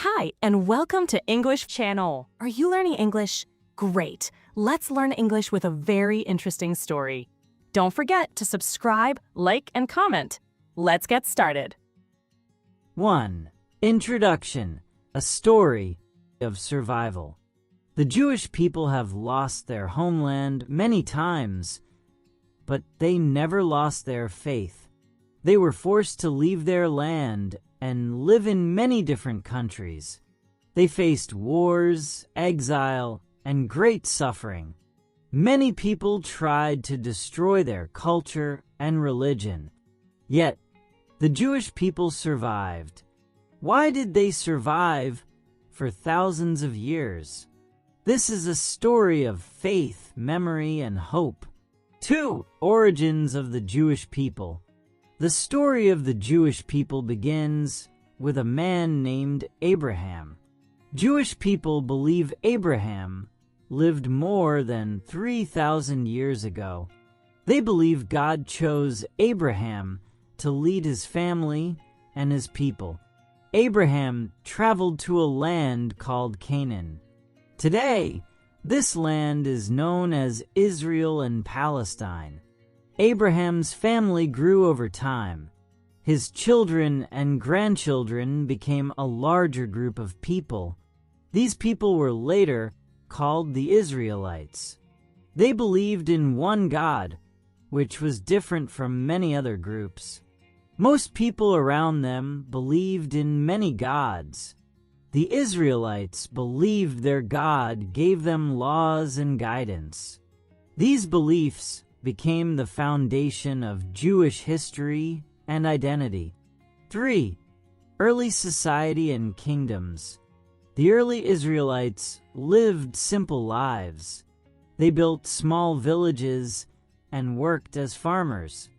Hi, and welcome to English channel. Are you learning English? Great. Let's learn English with a very interesting story. Don't forget to subscribe, like, and comment. Let's get started. 1. Introduction: a story of survival. The Jewish people have lost their homeland many times, but they never lost their faith. They were forced to leave their land and live in many different countries. They faced wars, exile, and great suffering. Many people tried to destroy their culture and religion. Yet, the Jewish people survived. Why did they survive for thousands of years? This is a story of faith, memory, and hope. 2. Origins of the Jewish people. The story of the Jewish people begins with a man named Abraham. Jewish people believe Abraham lived more than 3,000 years ago. They believe God chose Abraham to lead his family and his people. Abraham traveled to a land called Canaan. Today, this land is known as Israel and Palestine. Abraham's family grew over time. His children and grandchildren became a larger group of people. These people were later called the Israelites. They believed in one God, which was different from many other groups. Most people around them believed in many gods. The Israelites believed their God gave them laws and guidance. These beliefs became the foundation of Jewish history and identity. 3. Early society and kingdoms. The early Israelites lived simple lives. They built small villages and worked as farmers.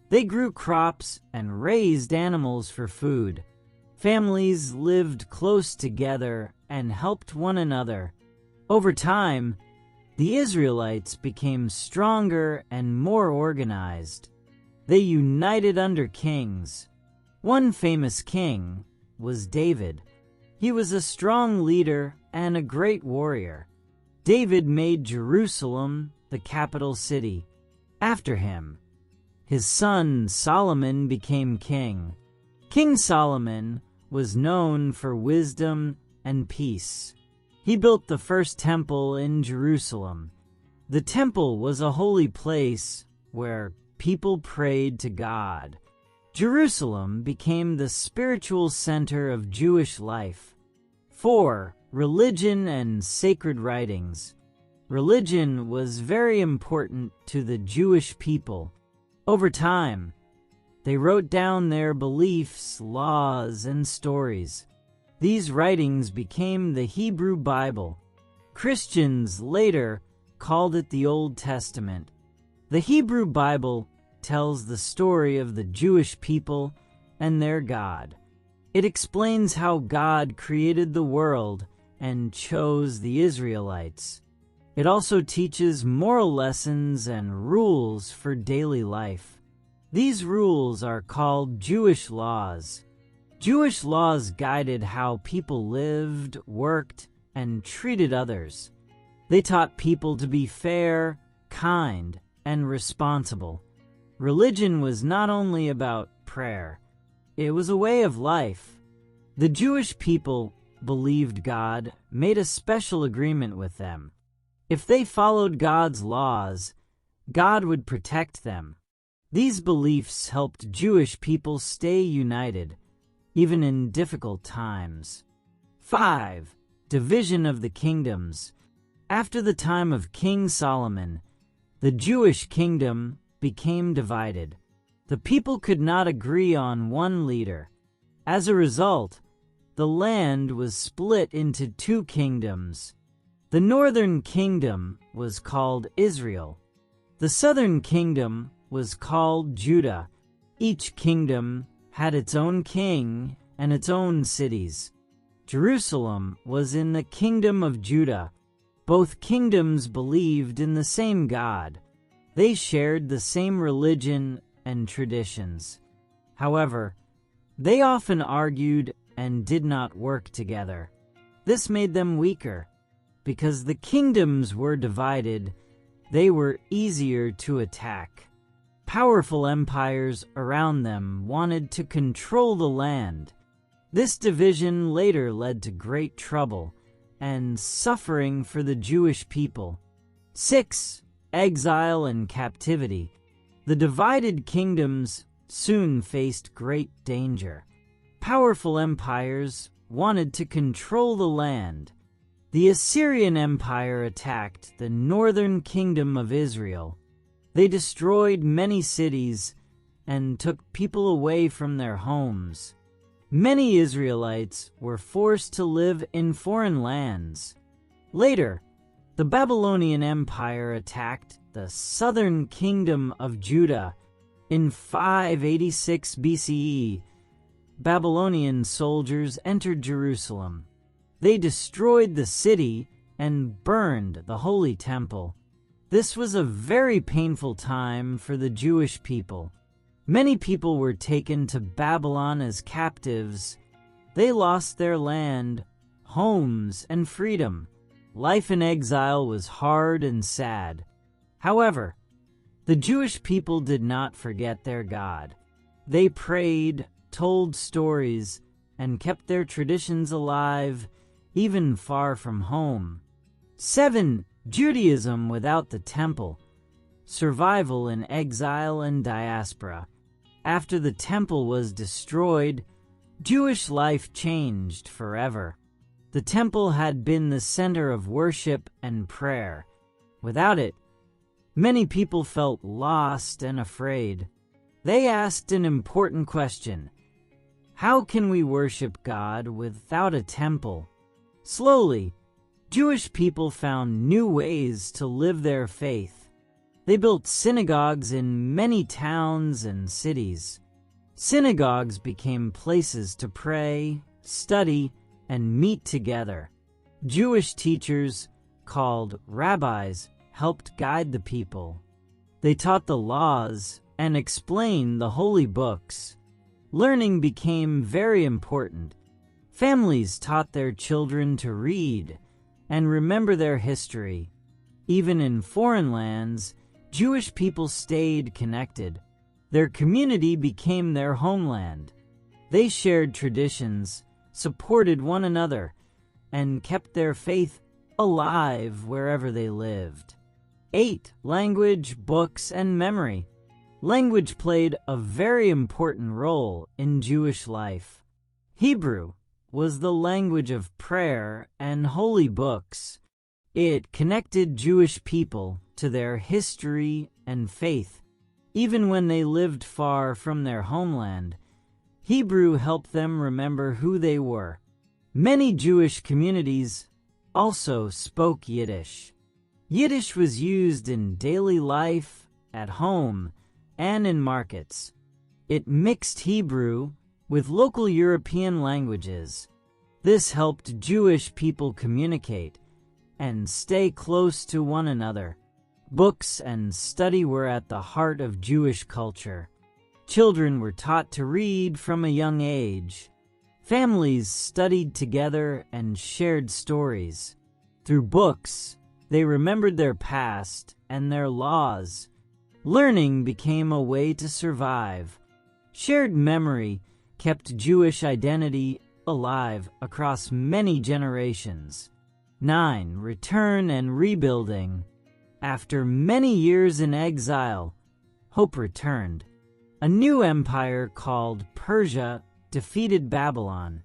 They grew crops and raised animals for food. Families lived close together and helped one another. Over time, the Israelites became stronger and more organized. They united under kings. One famous king was David. He was a strong leader and a great warrior. David made Jerusalem the capital city. After him, his son Solomon became king. King Solomon was known for wisdom and peace. He built the first temple in Jerusalem. The temple was a holy place where people prayed to God. Jerusalem became the spiritual center of Jewish life. 4. Religion and sacred writings. Religion was very important to the Jewish people. Over time, they wrote down their beliefs, laws, and stories. These writings became the Hebrew Bible. Christians later called it the Old Testament. The Hebrew Bible tells the story of the Jewish people and their God. It explains how God created the world and chose the Israelites. It also teaches moral lessons and rules for daily life. These rules are called Jewish laws. Jewish laws guided how people lived, worked, and treated others. They taught people to be fair, kind, and responsible. Religion was not only about prayer, it was a way of life. The Jewish people believed God made a special agreement with them. If they followed God's laws, God would protect them. These beliefs helped Jewish people stay united, even in difficult times. 5. Division of the kingdoms. After the time of King Solomon, the Jewish kingdom became divided. The people could not agree on one leader. As a result, the land was split into 2 kingdoms. The northern kingdom was called Israel. The southern kingdom was called Judah. Each kingdom had its own king and its own cities. Jerusalem was in the kingdom of Judah. Both kingdoms believed in the same God. They shared the same religion and traditions. However, they often argued and did not work together. This made them weaker. Because the kingdoms were divided, they were easier to attack. Powerful empires around them wanted to control the land. This division later led to great trouble and suffering for the Jewish people. 6. Exile and captivity. The divided kingdoms soon faced great danger. Powerful empires wanted to control the land. The Assyrian Empire attacked the northern kingdom of Israel. They destroyed many cities and took people away from their homes. Many Israelites were forced to live in foreign lands. Later, the Babylonian Empire attacked the southern kingdom of Judah. In 586 BCE, Babylonian soldiers entered Jerusalem. They destroyed the city and burned the Holy Temple. This was a very painful time for the Jewish people. Many people were taken to Babylon as captives. They lost their land, homes, and freedom. Life in exile was hard and sad. However, the Jewish people did not forget their God. They prayed, told stories, and kept their traditions alive, even far from home. 7. Judaism without the temple. Survival in exile and diaspora. After the temple was destroyed, Jewish life changed forever. The temple had been the center of worship and prayer. Without it, many people felt lost and afraid. They asked an important question: how can we worship God without a temple? Slowly, Jewish people found new ways to live their faith. They built synagogues in many towns and cities. Synagogues became places to pray, study, and meet together. Jewish teachers, called rabbis, helped guide the people. They taught the laws and explained the holy books. Learning became very important. Families taught their children to read and remember their history. Even in foreign lands, Jewish people stayed connected. Their community became their homeland. They shared traditions, supported one another, and kept their faith alive wherever they lived. 8. Language, books, and memory. Language played a very important role in Jewish life. Hebrew was the language of prayer and holy books. It connected Jewish people to their history and faith. Even when they lived far from their homeland, Hebrew helped them remember who they were. Many Jewish communities also spoke Yiddish. Yiddish was used in daily life, at home, and in markets. It mixed Hebrew with local European languages. This helped Jewish people communicate and stay close to one another. Books and study were at the heart of Jewish culture. Children were taught to read from a young age. Families studied together and shared stories. Through books, they remembered their past and their laws. Learning became a way to survive. Shared memory kept Jewish identity alive across many generations. 9. Return and rebuilding. After many years in exile, hope returned. A new empire called Persia defeated Babylon.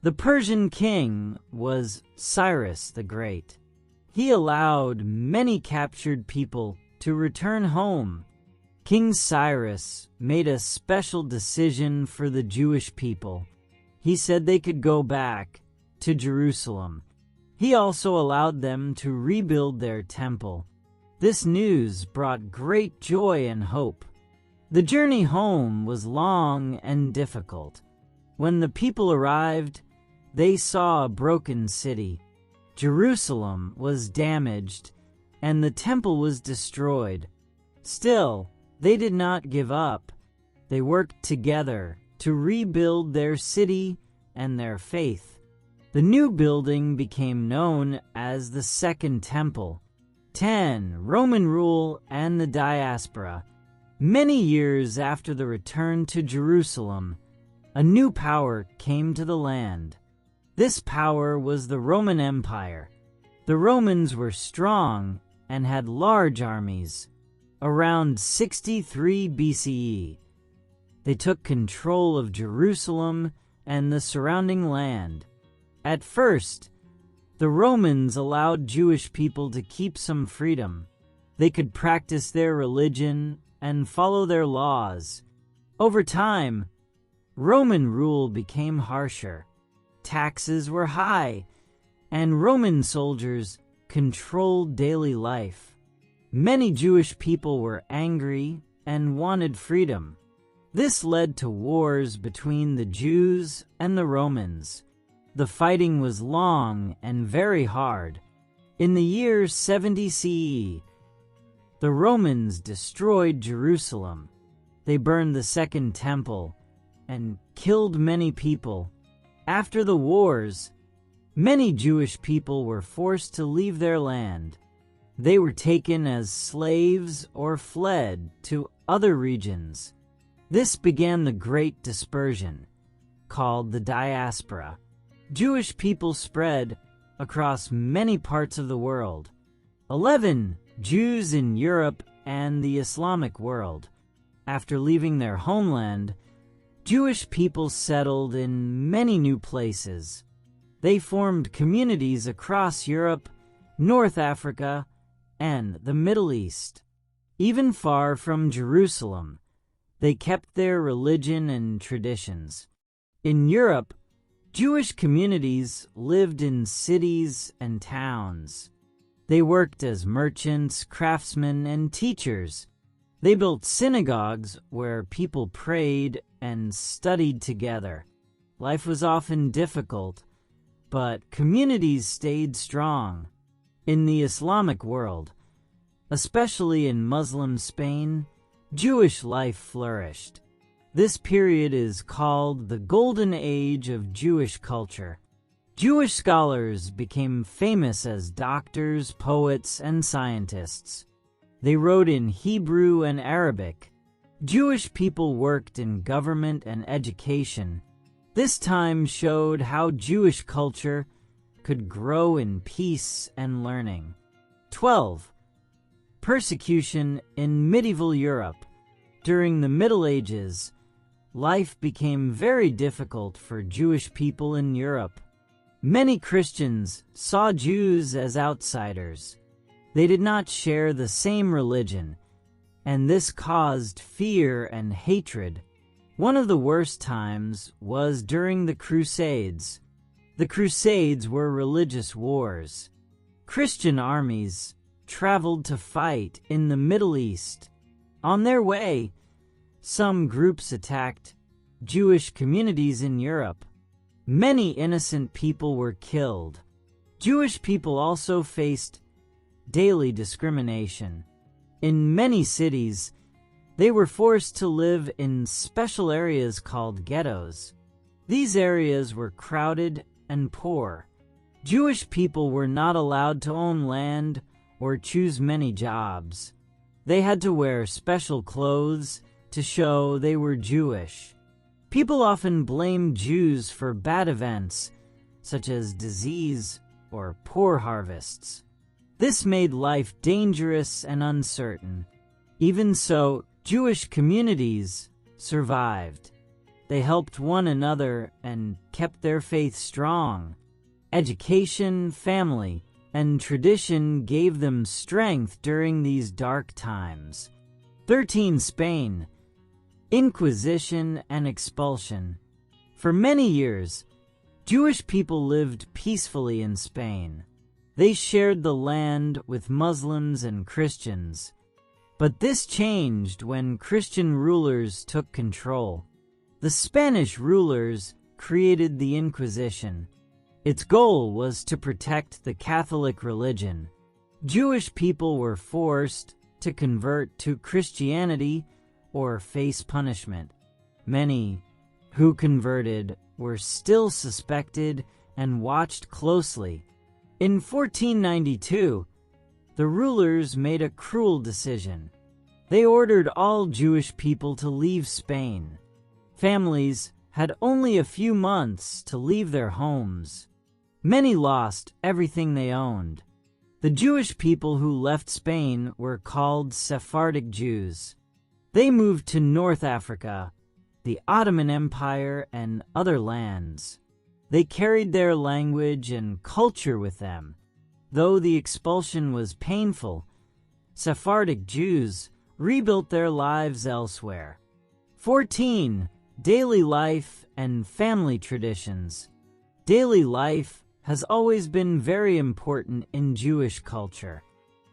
The Persian king was Cyrus the Great. He allowed many captured people to return home. King Cyrus made a special decision for the Jewish people. He said they could go back to Jerusalem. He also allowed them to rebuild their temple. This news brought great joy and hope. The journey home was long and difficult. When the people arrived, they saw a broken city. Jerusalem was damaged, and the temple was destroyed. Still, they did not give up. They worked together to rebuild their city and their faith. The new building became known as the Second Temple. 10. Roman rule and the diaspora. Many years after the return to Jerusalem, a new power came to the land. This power was the Roman Empire. The Romans were strong and had large armies. Around 63 BCE, they took control of Jerusalem and the surrounding land. At first, the Romans allowed Jewish people to keep some freedom. They could practice their religion and follow their laws. Over time, Roman rule became harsher. Taxes were high, and Roman soldiers controlled daily life. Many Jewish people were angry and wanted freedom. This led to wars between the Jews and the Romans. The fighting was long and very hard. In the year 70 CE, the Romans destroyed Jerusalem. They burned the Second Temple and killed many people. After the wars, many Jewish people were forced to leave their land. They were taken as slaves or fled to other regions. This began the Great Dispersion, called the diaspora. Jewish people spread across many parts of the world. 11. Jews in Europe and the Islamic world. After leaving their homeland, Jewish people settled in many new places. They formed communities across Europe, North Africa, and the Middle East. Even far from Jerusalem, they kept their religion and traditions. In Europe, Jewish communities lived in cities and towns. They worked as merchants, craftsmen, and teachers. They built synagogues where people prayed and studied together. Life was often difficult, but communities stayed strong. In the Islamic world, especially in Muslim Spain, Jewish life flourished. This period is called the Golden Age of Jewish culture. Jewish scholars became famous as doctors, poets, and scientists. They wrote in Hebrew and Arabic. Jewish people worked in government and education. This time showed how Jewish culture could grow in peace and learning. 12. Persecution in medieval Europe. During the Middle Ages, life became very difficult for Jewish people in Europe. Many Christians saw Jews as outsiders. They did not share the same religion, and this caused fear and hatred. One of the worst times was during the Crusades. The Crusades were religious wars. Christian armies traveled to fight in the Middle East. On their way, some groups attacked Jewish communities in Europe. Many innocent people were killed. Jewish people also faced daily discrimination. In many cities, they were forced to live in special areas called ghettos. These areas were crowded and poor. Jewish people were not allowed to own land or choose many jobs. They had to wear special clothes to show they were Jewish. People often blamed Jews for bad events, such as disease or poor harvests. This made life dangerous and uncertain. Even so, Jewish communities survived. They helped one another and kept their faith strong. Education, family, and tradition gave them strength during these dark times. 13. Spain. Inquisition and expulsion. For many years, Jewish people lived peacefully in Spain. They shared the land with Muslims and Christians. But this changed when Christian rulers took control. The Spanish rulers created the Inquisition. Its goal was to protect the Catholic religion. Jewish people were forced to convert to Christianity or face punishment. Many who converted were still suspected and watched closely. In 1492, the rulers made a cruel decision. They ordered all Jewish people to leave Spain. Families had only a few months to leave their homes. Many lost everything they owned. The Jewish people who left Spain were called Sephardic Jews. They moved to North Africa, the Ottoman Empire, and other lands. They carried their language and culture with them. Though the expulsion was painful, Sephardic Jews rebuilt their lives elsewhere. 14. Daily life and family traditions. Daily life has always been very important in Jewish culture.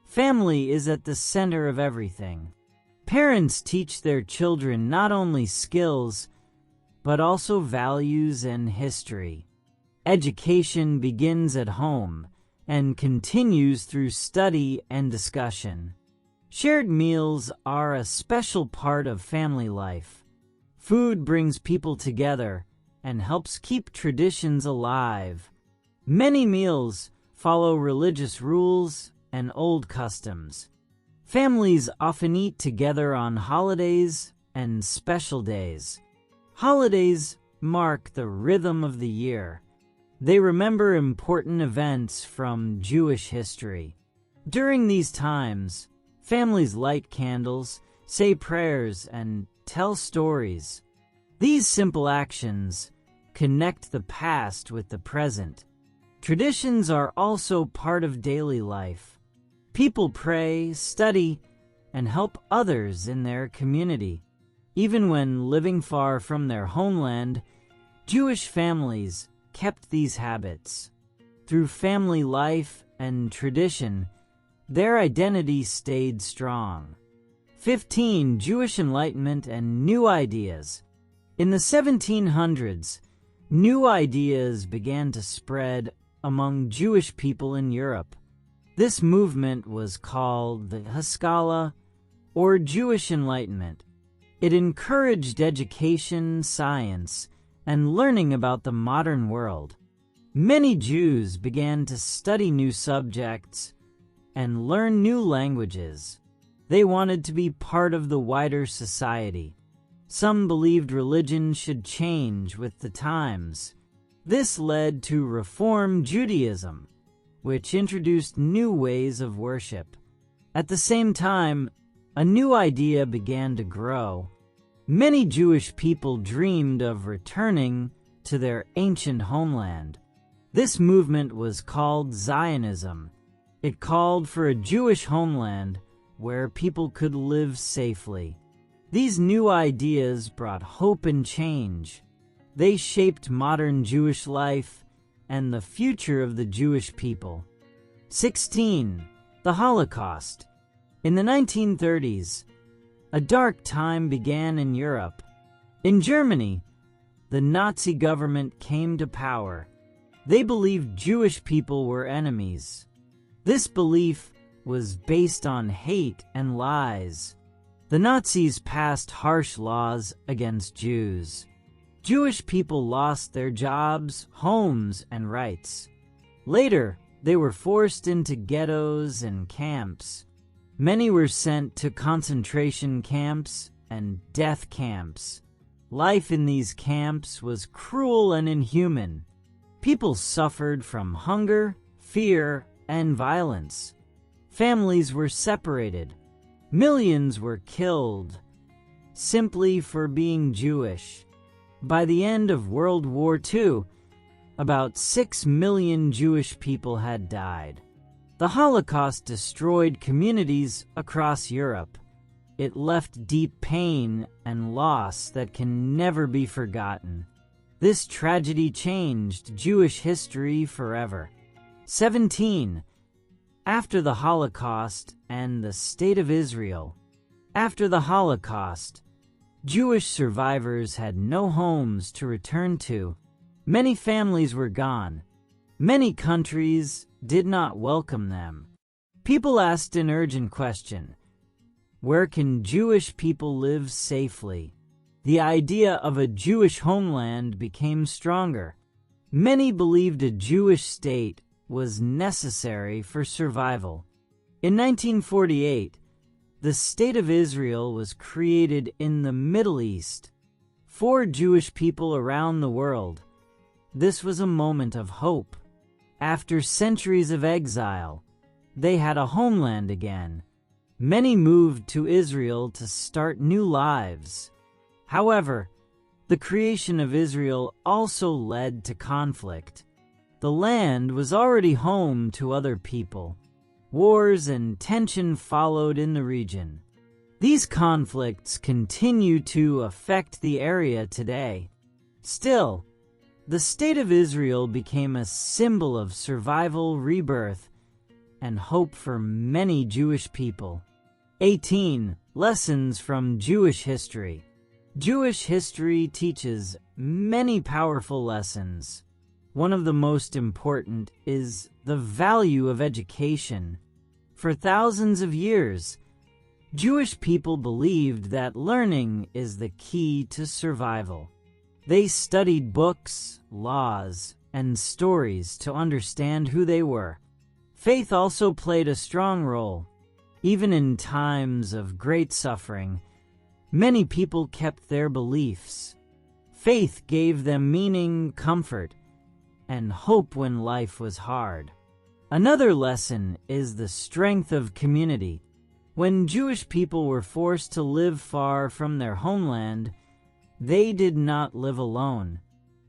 Family is at the center of everything. Parents teach their children not only skills, but also values and history. Education begins at home and continues through study and discussion. Shared meals are a special part of family life. Food brings people together and helps keep traditions alive. Many meals follow religious rules and old customs. Families often eat together on holidays and special days. Holidays mark the rhythm of the year. They remember important events from Jewish history. During these times, families light candles, say prayers, and tell stories. These simple actions connect the past with the present. Traditions are also part of daily life. People pray, study, and help others in their community. Even when living far from their homeland, Jewish families kept these habits. Through family life and tradition, their identity stayed strong. 15. Jewish Enlightenment and New Ideas. In the 1700s, new ideas began to spread among Jewish people in Europe. This movement was called the Haskalah, or Jewish Enlightenment. It encouraged education, science, and learning about the modern world. Many Jews began to study new subjects and learn new languages. They wanted to be part of the wider society. Some believed religion should change with the times. This led to Reform Judaism, which introduced new ways of worship. At the same time, a new idea began to grow. Many Jewish people dreamed of returning to their ancient homeland. This movement was called Zionism. It called for a Jewish homeland where people could live safely. These new ideas brought hope and change. They shaped modern Jewish life and the future of the Jewish people. 16. The Holocaust. In the 1930s, a dark time began in Europe. In Germany, the Nazi government came to power. They believed Jewish people were enemies. This belief was based on hate and lies. The Nazis passed harsh laws against Jews. Jewish people lost their jobs, homes, and rights. Later, they were forced into ghettos and camps. Many were sent to concentration camps and death camps. Life in these camps was cruel and inhuman. People suffered from hunger, fear, and violence. Families were separated. Millions were killed simply for being Jewish. By the end of World War II, about 6 million Jewish people had died. The Holocaust destroyed communities across Europe. It left deep pain and loss that can never be forgotten. This tragedy changed Jewish history forever. 17. After the Holocaust and the State of Israel. After the Holocaust, Jewish survivors had no homes to return to. Many families were gone. Many countries did not welcome them. People asked an urgent question: where can Jewish people live safely? the idea of a Jewish homeland became stronger. Many believed a Jewish state was necessary for survival. In 1948, the State of Israel was created in the Middle East for Jewish people around the world. This was a moment of hope. After centuries of exile, they had a homeland again. Many moved to Israel to start new lives. However, the creation of Israel also led to conflict. The land was already home to other people. Wars and tension followed in the region. These conflicts continue to affect the area today. Still, the State of Israel became a symbol of survival, rebirth, and hope for many Jewish people. 18. Lessons from Jewish history. Jewish history teaches many powerful lessons. One of the most important is the value of education. For thousands of years, Jewish people believed that learning is the key to survival. They studied books, laws, and stories to understand who they were. Faith also played a strong role. Even in times of great suffering, many people kept their beliefs. Faith gave them meaning, comfort, and hope when life was hard. Another lesson is the strength of community. When Jewish people were forced to live far from their homeland, they did not live alone.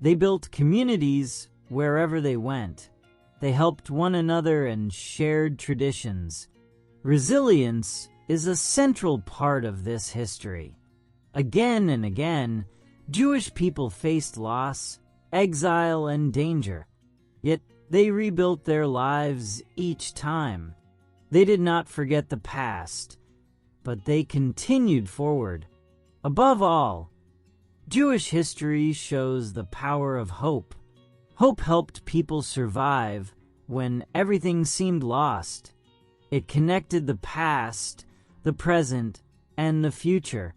They built communities wherever they went. They helped one another and shared traditions. Resilience is a central part of this history. Again and again, Jewish people faced loss, exile, and danger. Yet they rebuilt their lives each time. They did not forget the past, but they continued forward. Above all, Jewish history shows the power of hope. Hope helped people survive when everything seemed lost. It connected the past, the present, and the future.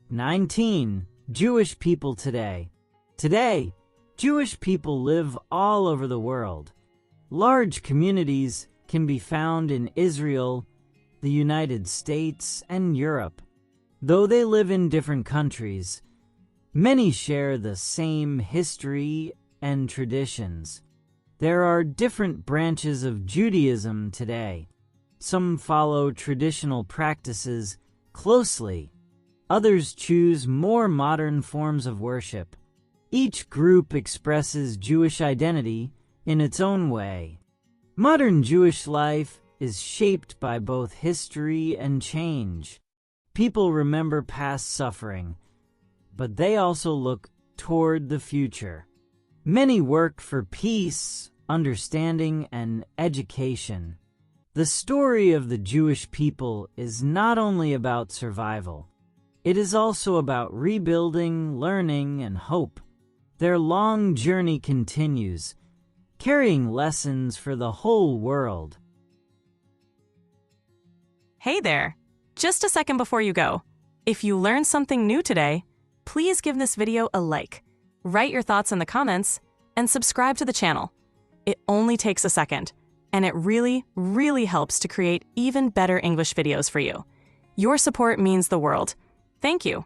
19. Jewish people today. Today, Jewish people live all over the world. Large communities can be found in Israel, the United States, and Europe. Though they live in different countries, many share the same history and traditions. There are different branches of Judaism today. Some follow traditional practices closely. Others choose more modern forms of worship. Each group expresses Jewish identity in its own way. Modern Jewish life is shaped by both history and change. People remember past suffering, but they also look toward the future. Many work for peace, understanding, and education. The story of the Jewish people is not only about survival. It is also about rebuilding, learning, and hope. Their long journey continues, carrying lessons for the whole world. Hey there! Just a second before you go. If you learned something new today, please give this video a like, write your thoughts in the comments, and subscribe to the channel. It only takes a second, and it really, really helps to create even better English videos for you. Your support means the world. Thank you.